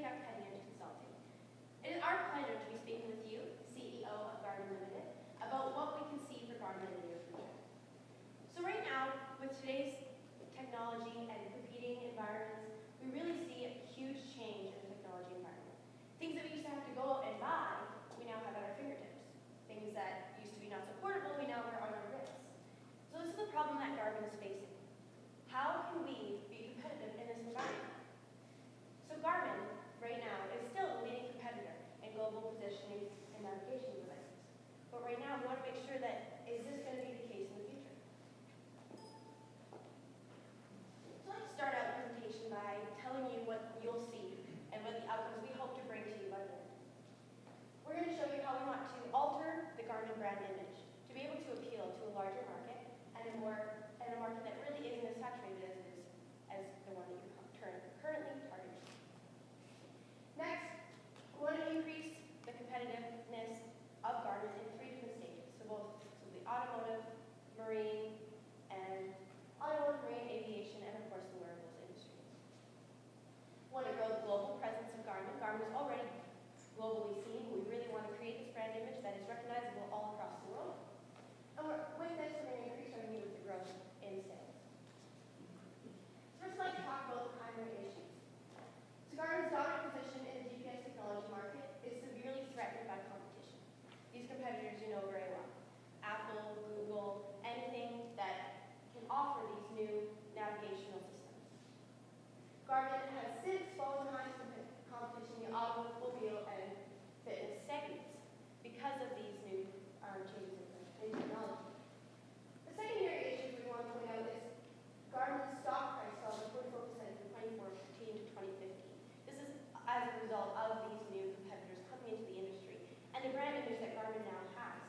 up heading into consulting. It is our pleasure to be speaking with you, CEO of Garmin Limited, about what we can see for Garmin in the near future. So right now, with today's technology and competing environments, we really see a huge change in the technology environment. Things that we used to have to go out and buy, we now have at our fingertips. Things that used to be not so portable, we now wear on our wrists. So this is the problem that Garmin is facing. How can we be competitive in this environment? So Garmin, right now, is still a leading competitor in global positioning and navigation devices. But right now, we want to make sure that, is this going to be the case in the future? So let's start out the presentation by telling you what you'll see and what the outcomes we hope to bring to you by the end. We're going to show you how we want to alter the Garmin brand image to be able to appeal to a larger market and a market that really isn't as saturated as the one that you're currently targeting. Next, we want to increase the competitiveness of Garmin in 3 different stages. So the automotive, marine, aviation, and of course the wearables industry. We want to grow the global presence of Garmin. Garmin is already globally seen. We really want to create this brand image that is recognizable all across the world. And with this, we're going to increase revenue with the growth in sales. First, I'd like to talk about the primary issues. So Garmin's dominant position in the GPS technology market is severely threatened by competition. These competitors you know very well. Apple, Google, anything that can offer these new navigational systems. Garmin has since fallen behind competition in the automobile and fitness segments because of these new changes in technology. The secondary issue we want to point out is Garmin's stock price fell by 44% from 2014 to 2015. This is as a result of these new competitors coming into the industry and the brand image that Garmin now has.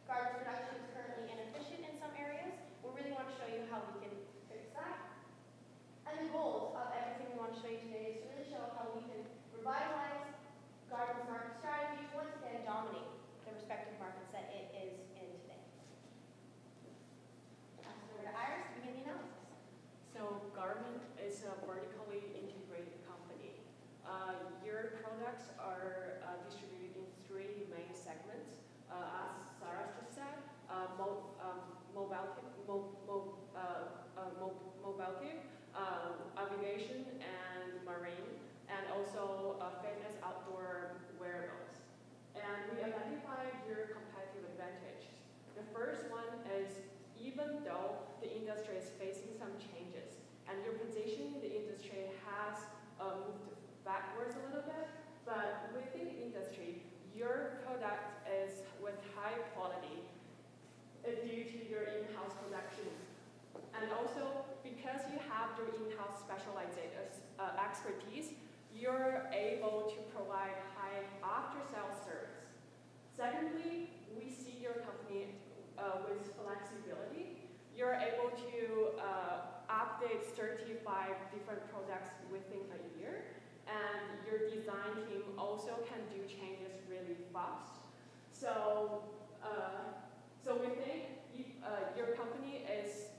Garmin's production is currently inefficient in some areas. We really want to show you how we can fix that. And the goals of everything we want to show you today is to really show how we can revitalize Garmin's market strategy to once again dominate the respective markets that it is in today. Pass it over to Iris to begin the analysis. So Garmin is a vertically integrated company. Your products are distributed in 3 main segments. As Sarah just said, mobility, aviation, and marine, and also fitness outdoor wearables. And we identified your competitive advantages. The first one is, even though the industry is facing some changes and your position in the industry has moved backwards a little bit, but within the industry, your product is with high quality due to your in-house production. And also, because you have your in-house specialized expertise, you're able to provide high after-sales service. Secondly, we see your company with flexibility. You're able to update 35 different products within a year, and your design team also can do changes really fast. So we think your company is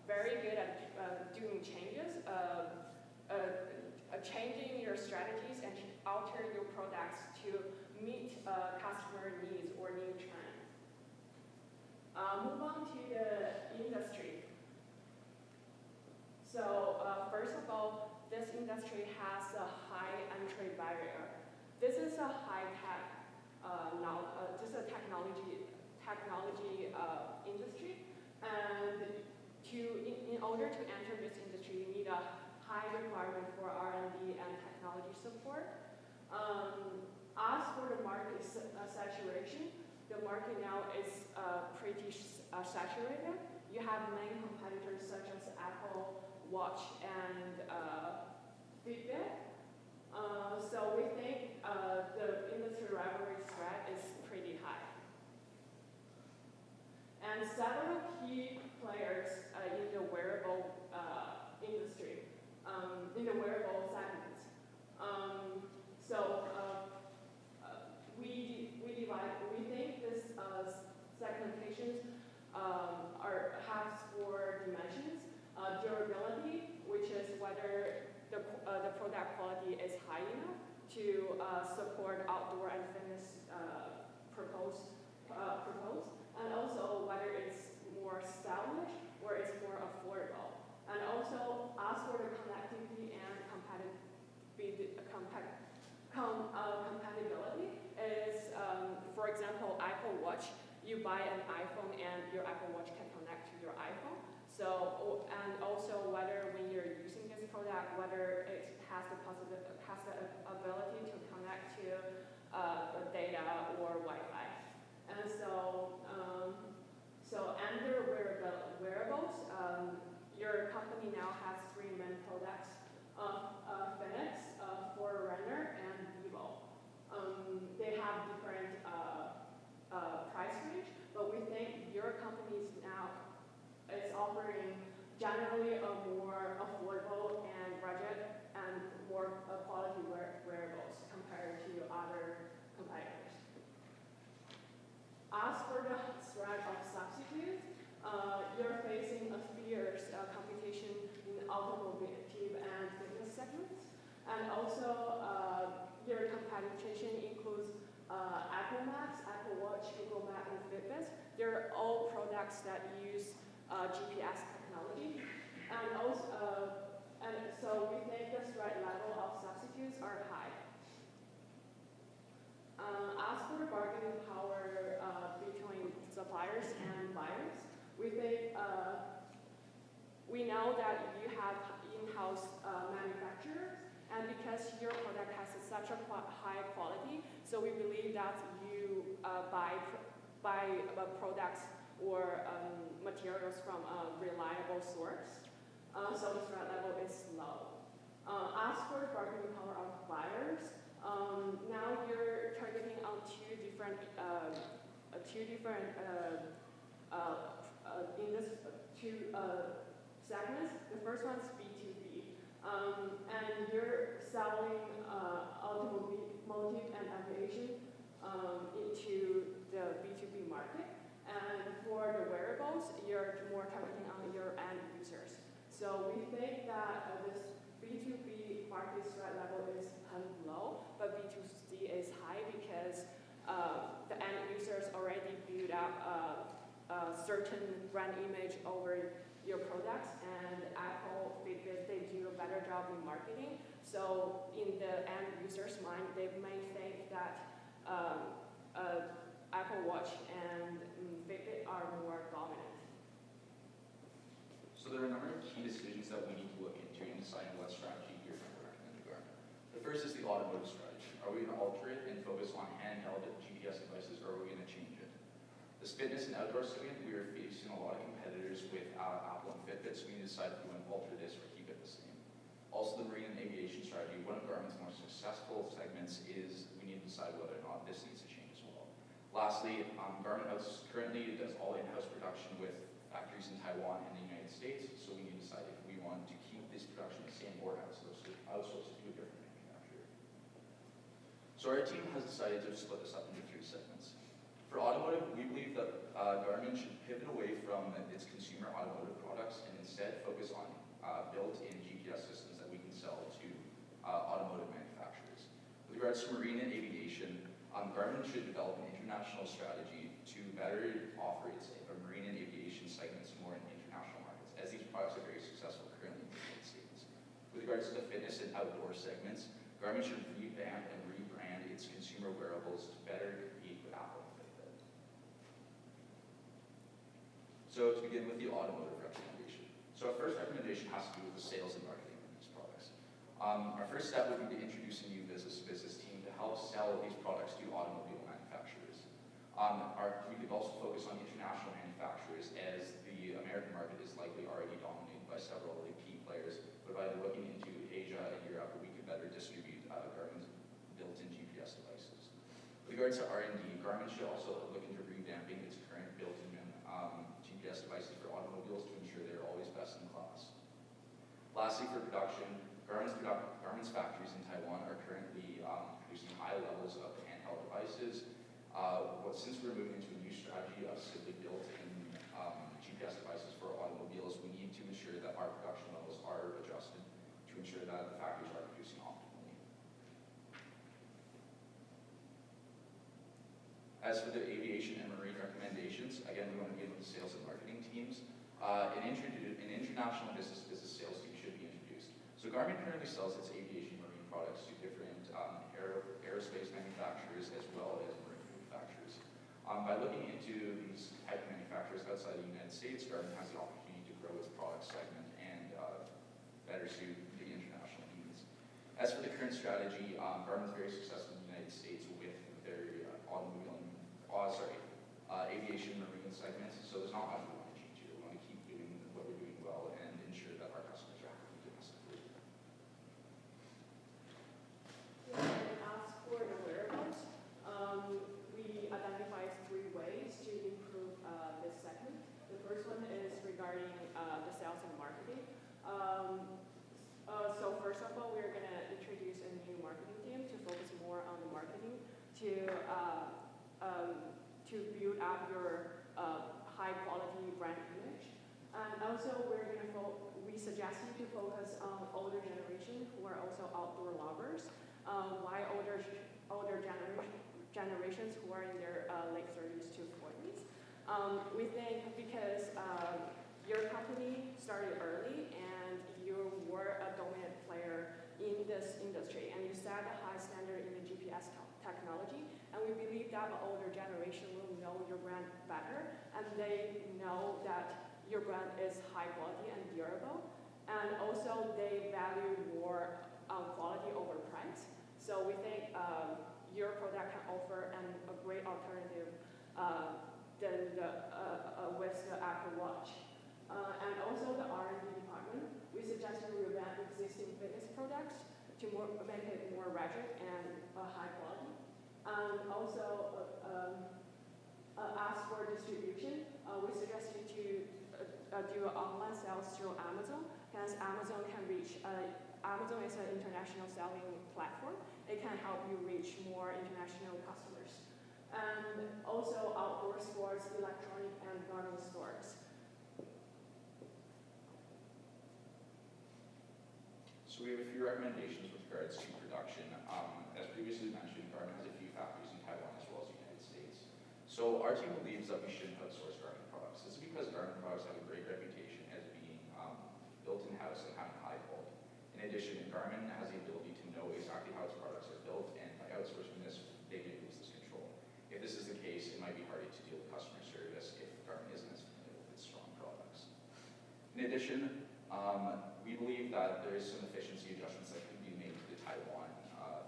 very good at doing changes, changing your strategies and alter your products to meet customer needs or new trends. Move on to the industry. So first of all, this industry has a high entry barrier. This is a high-tech, just a technology industry, and in order to enter this industry, you need a high requirement for R&D and technology support. As for the market saturation, the market now is pretty saturated. You have many competitors such as Apple Watch and Fitbit. So we think the industry rivalry threat is pretty high. And several key players in the wearable industry, in the wearable segment. We think this segmentations have 4 dimensions. Durability, which is whether the product quality is high enough to support outdoor and fitness proposed, and also whether it's more stylish or it's more affordable. And also as for the connectivity and compatibility is, for example, Apple Watch. You buy an iPhone and your Apple Watch can connect to your iPhone. So, and also whether when you're using this product, whether it has the ability to connect to data or Wi-Fi. And so, under wearables, your company now has 3 main products: Phoenix, Forerunner, and Vivo. They have different price range, but we think your company now is offering generally a more affordable and budget and more quality wearables compared to other competitors. As for the threat of substitutes, you're facing a fierce competition in automotive and fitness segments, and also your competition includes Apple Maps, Apple Watch, Google Maps, and Fitbit. They're all products that use GPS technology, and so we think the threat level of substitutes are high. As for the bargaining power between suppliers and buyers, we think we know that you have in-house manufacturers, and because your product has such a high quality, so we believe that you buy products or materials from a reliable source, so the threat level is low. As for the bargaining power of buyers, now you're targeting on two different segments. The first one is B2B, and you're selling automotive and aviation into the B2B market. And for the wearables, you're more targeting on your end users. So we think that this B2B market threat level is kind of low, but B2C is high because the end users already build up a certain brand image over your products, and Apple, Fitbit, they do a better job in marketing. So in the end user's mind, they may think that Apple Watch and Fitbit are more dominant. So there are a number of key decisions that we need to look into in deciding what strategy you're going to recommend to Garmin. The first is the automotive strategy. Are we going to alter it and focus on handheld GPS devices, or are we going to change it? This fitness and outdoor segment, we are facing a lot of competitors with Apple and Fitbit, so we need to decide if we want to alter this or keep it the same. Also, the marine and aviation strategy, one of Garmin's more successful segments is we need to decide whether or not this needs to change as well. Lastly, Garmin currently does all in-house production with factories in Taiwan and the United States, so we need to decide if we want to keep this production the same or outsource it to a different manufacturer. So our team has decided to split this up into 3 segments. For automotive, we believe that Garmin should pivot away from its consumer automotive products and instead focus on built-in GPS systems that we can sell to automotive manufacturers. With regards to marine and aviation, Garmin should develop an international strategy to better offer its marine and aviation segments more in international markets, as these products are very successful currently in the United States. With regards to the fitness and outdoor segments, Garmin should revamp and rebrand its consumer wearables to better compete with Apple and Fitbit. So to begin with the automotive recommendation. So our first recommendation has to do with the sales and marketing of these products. Our first step would be to introduce a new business team to help sell these products to automobile manufacturers. We could also focus on international manufacturers, as the American market is likely already dominated by several of the key players, but by looking into Asia and Europe, we could better distribute Garmin's built-in GPS devices. With regards to R&D, Garmin should also look into revamping its current built-in GPS devices for automobiles to ensure they're always best in class. Lastly, for production, Garmin's factories in Taiwan are currently producing high levels of handheld devices. Since we're moving into a new strategy of simply built-in GPS devices for automobiles, we need to ensure that our production levels are adjusted to ensure that the As for the aviation and marine recommendations, again, we want to begin with the sales and marketing teams. An international business sales team should be introduced. So Garmin currently sells its aviation marine products to different aerospace manufacturers as well as marine manufacturers. By looking into these type of manufacturers outside the United States, Garmin has the opportunity to grow its product segment and better suit the international needs. As for the current strategy, Garmin's very successful in the United States with their aviation marine segments, so there's not much we want to change here. We want to keep doing what we're doing well and ensure that our customers are happy domestically. And as for the wearables, we identified 3 ways to improve this segment. The first one is regarding the sales and marketing. So first of all, we're going to introduce a new marketing team to focus more on the marketing to build up your high quality brand image. And also we suggest you to focus on older generation who are also outdoor lovers. Why older generations who are in their late 30s to 40s? We think because your company started early and you were a dominant player in this industry and you set a high standard in the GPS technology, and we believe that the older generation will know your brand better and they know that your brand is high quality and durable, and also they value more quality over price. So we think your product can offer a great alternative than with the Apple Watch. And also the R&D department, we suggest you revamp existing fitness products to make it more rugged and high quality. And also as for distribution, we suggest you to do online sales through Amazon, because Amazon is an international selling platform. It can help you reach more international customers. And also outdoor sports, electronic and garden stores. So we have a few recommendations with regards to production. As previously mentioned, Garmin has a few factories in Taiwan as well as the United States. So our team believes that we shouldn't outsource Garmin products. This is because Garmin products have a great reputation as being built in-house and having high quality. In addition, Garmin has the ability to know exactly how its products are built, and by outsourcing this, they can lose this control. If this is the case, it might be harder to deal with customer service if Garmin isn't as familiar with its strong products. In addition, we believe that there is some efficiency adjustments that can be made to the Taiwan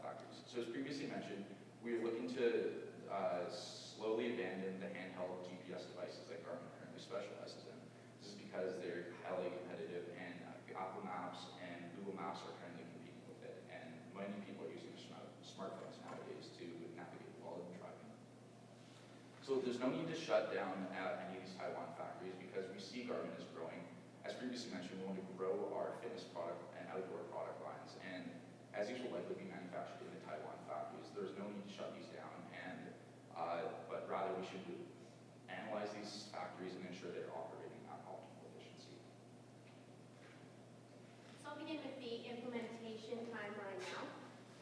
factories. So as previously mentioned, we are looking to slowly abandon the handheld GPS devices that Garmin currently specializes in. This is because they're highly competitive, and Apple Maps and Google Maps are currently competing with it, and many people are using smartphones nowadays to navigate while driving. So there's no need to shut down any of these Taiwan factories because we see Garmin is growing. As previously mentioned, we want to grow our fitness product and outdoor product lines, and as these will likely be manufactured in the Taiwan factories, there's no need to shut these down, but rather we should analyze these factories and ensure they're operating at optimal efficiency. So I'll begin with the implementation timeline now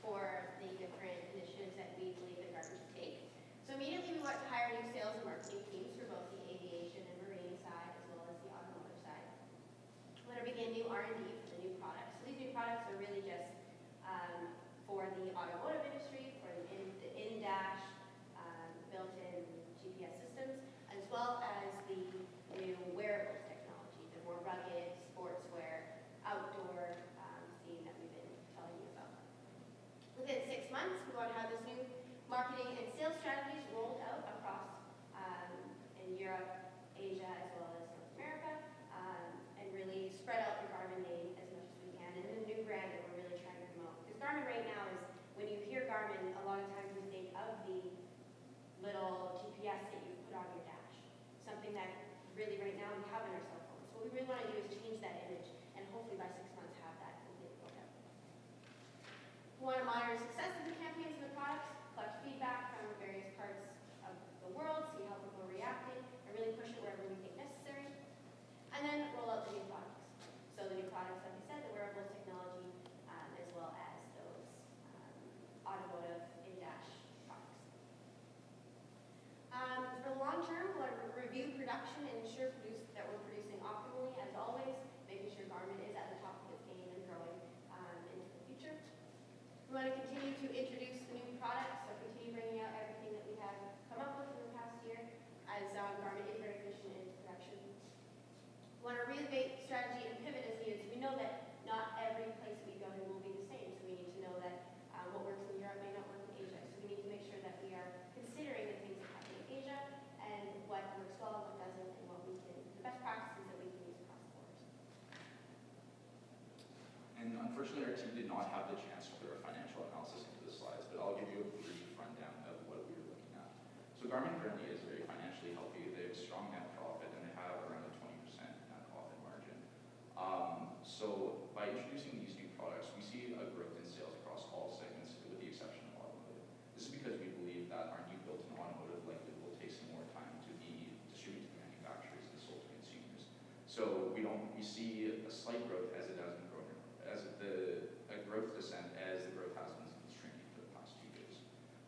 for the different initiatives that we believe that Garmin should take. So immediately we want to hire new sales and marketing teams for both the aviation and marine side as well as the automotive side. We want to begin new R&D for the new products. So these new products are really just for the automotive industry, for the in-dash built-in GPS systems, as well as the new wearables technology, the more rugged sportswear, outdoor theme that we've been telling you about. Within 6 months, we want to have this new marketing and sales strategies rolled out across in Europe, Asia, as well as North America, and really spread out the Garmin name as much as we can, and the new brand that we're really trying to promote. Because Garmin right now is, when you hear Garmin, a lot of times you think of the little GPS that you put on your dash, something that really right now we have in our cell phones. What we really want to do is change that image, and hopefully by 6 months have that completely rolled out. We want to monitor the success of the campaigns and the products, collect feedback from various parts of the world, see how people are reacting, and really push it wherever we think necessary. And then roll out the new products. So the new products, like I said, the wearables technology, as well as those automotive in-dash products. Unfortunately, our team did not have the chance to put our financial analysis into the slides, but I'll give you a brief rundown of what we were looking at. So Garmin currently is very financially healthy. They have strong net profit, and they have around a 20% net profit margin. So by introducing these new products, we see a growth in sales across all segments, with the exception of automotive. This is because we believe that our new built-in automotive likely will take some more time to be distributed to manufacturers and sold to consumers. So we see a slight growth as it has been growing, a growth descent as the growth has been shrinking for the past 2 years.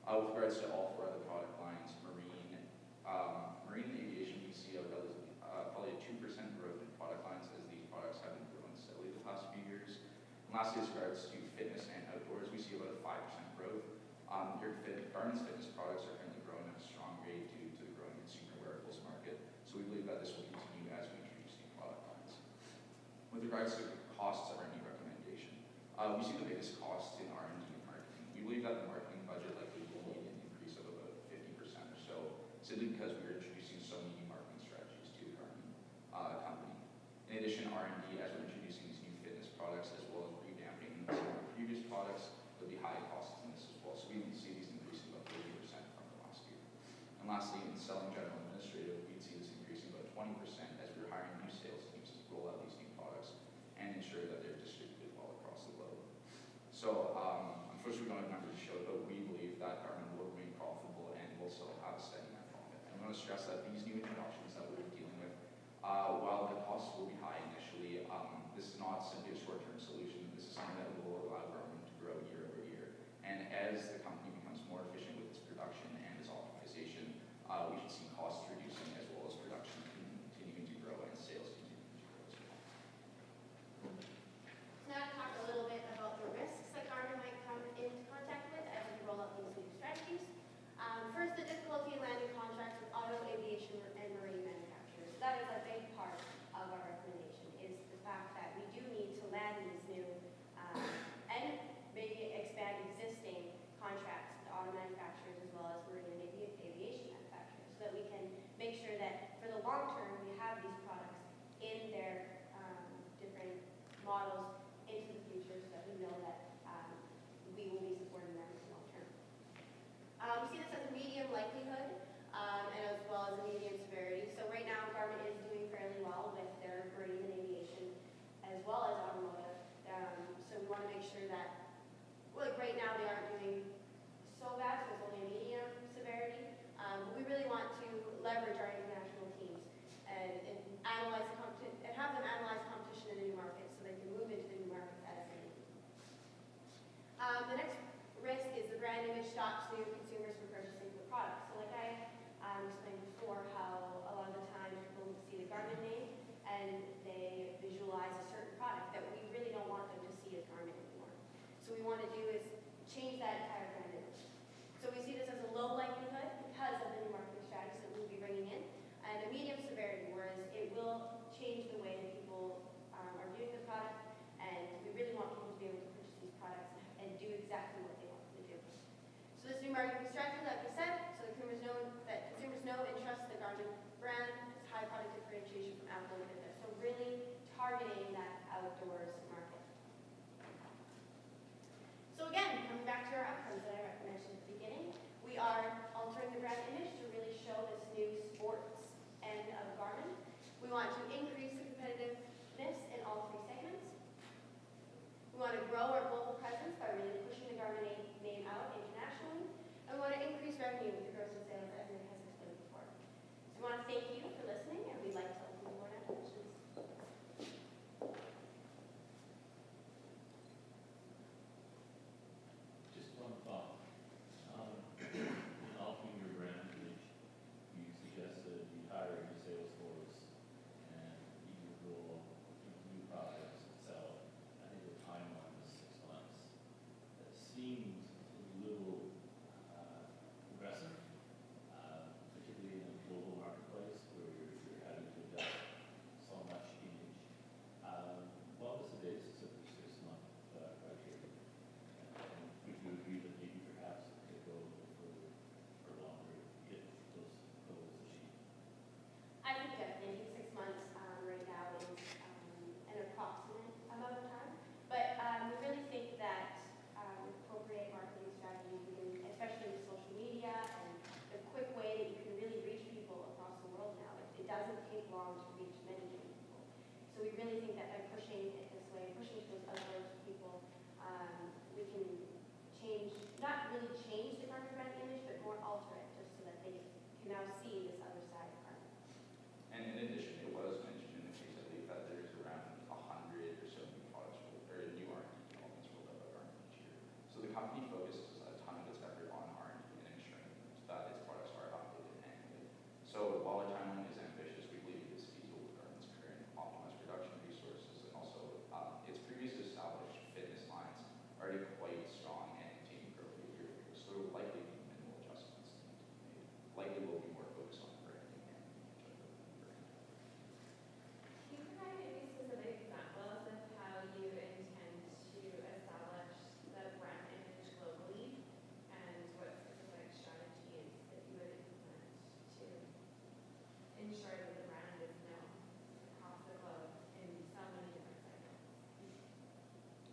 With regards to all 4 other product lines, marine and aviation, we see probably a 2% growth in product lines as these products have been growing steadily the past few years. And lastly, as regards to fitness and outdoors, we see about a 5% growth. Garmin's fitness products are currently growing at a strong rate due to the growing consumer wearables market. So we believe that this will continue as we introduce new product lines. With regards to costs of our new recommendation, we see the biggest costs in R&D and marketing. We believe that the marketing budget likely will need an increase of about 50% or so, simply because we are introducing so many new marketing strategies to the Garmin company. In addition, R&D, as we're introducing these new fitness products, as well as revamping some of our previous products, there'll be high costs in this as well. So we see these increasing about 30% from the last year. And lastly, in selling general administrative, we'd see this increasing about 20% as we're hiring new sales teams to roll out these new products and ensure that they're distributed well across the globe. So, unfortunately, we don't have numbers to show, but we believe that Garmin will remain profitable and will still have a steady net profit. And we want to stress that these new introductions that we're dealing with, while the costs will be high initially, this is not simply a short-term solution. This is something that will allow Garmin to grow year over year. And as the company becomes more efficient with its production and its optimization, we should see costs reducing as well as production continuing to grow and sales continuing to grow as well. So now to talk a little bit about the risks that Garmin might come into contact with as we roll out these new strategies. First, the difficulty in landing contracts with auto, aviation, and marine manufacturers. That is a big part of our recommendation, is the fact that we do need to land these new and maybe expand existing contracts with auto manufacturers as well as marine and aviation manufacturers, so that we can make sure that for the long term we have these products in their different models into the future, so that we know that we will be supporting them for the long term. We see this as a medium likelihood and as well as a medium severity. So right now Garmin is doing fairly well with their marine and aviation as well as automotive. So we want to make sure that, like right now they aren't doing so bad, so it's only a medium severity. But we really want to leverage our international teams and analyze and have them analyze competition in the new markets so they can move into the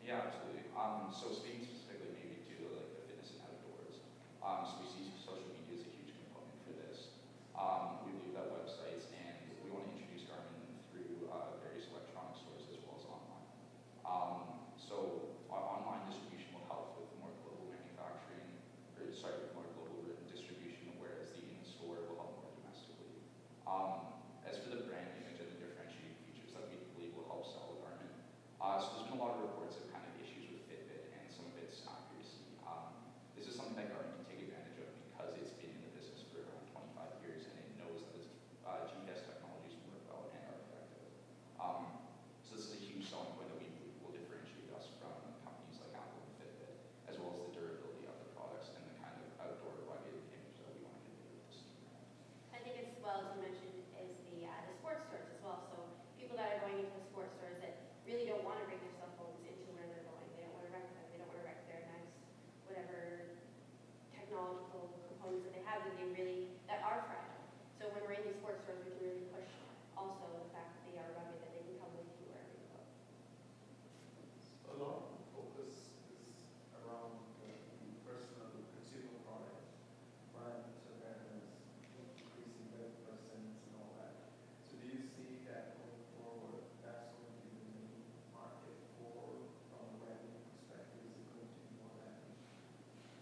Yeah, absolutely. So speaking specifically maybe to like the fitness and outdoors, so we see social media is a huge component for this. We believe that websites and we want to introduce Garmin through various electronic stores as well as online. So online distribution will help with more global manufacturing, or sorry, with more global distribution, whereas the in-store will help more domestically. As for the brand image and the differentiating features that we believe will help sell Garmin, so there's been a lot of reports of kind of issues with Fitbit and some of its accuracy. This is something that Garmin can take advantage of because it's been in the business for around 25 years and it knows that its GPS technologies work well and are effective. So this is a huge selling point that we believe will differentiate us from companies like Apple and Fitbit, as well as the durability of the products and the kind of outdoor rugged image that we want to convey with this. I think as well as you mentioned is the sports stores as well. So people that are going into the sports stores that really don't want to bring their cell phones into where they're going. They don't want to wreck them. They don't want to wreck their nice whatever technological components that they have that are fragile. So when we're in these sports stores, we can really push also the fact that they are rugged, that they can come with you wherever you go. A lot of the focus is around the personal consumer product, brand awareness, increasing web presence and all that. So do you see that going forward, that's going to be the main market for, from a revenue perspective, is it going to be more than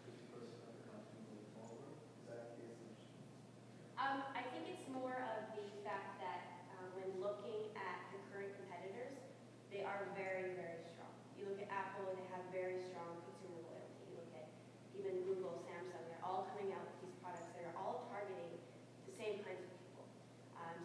50% of the company going forward? Is that the assumption? I think it's more of the fact that when looking at the current competitors, they are very, very strong. You look at Apple, they have very strong consumer loyalty. You look at even Google, Samsung, they're all coming out with these products that are all targeting the same kinds of people.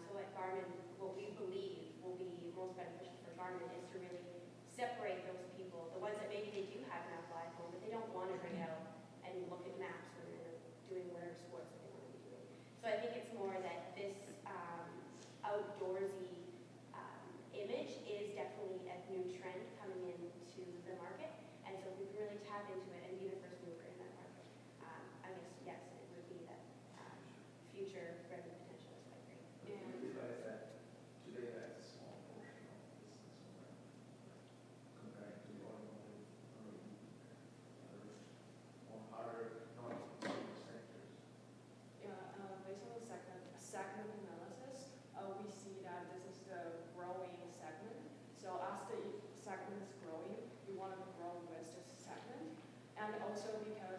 So at Garmin, what we believe will be most beneficial for Garmin is to really separate those people, the ones that maybe they do have an Apple iPhone, but they don't want to bring it out and look at maps when they're doing whatever sports that they want to be doing. So I think it's more that this outdoorsy image is definitely a new trend coming into the market. And so if we can really tap into it and be the first mover in that market, I guess, yes, it would be that future revenue potential is quite great. Do you realize that today that's a small portion of the business compared to the automotive or other more harder non-consumer sectors? Yeah, based on the segment analysis, we see that this is the growing segment. So as the segment is growing, we want to grow with this segment. And also because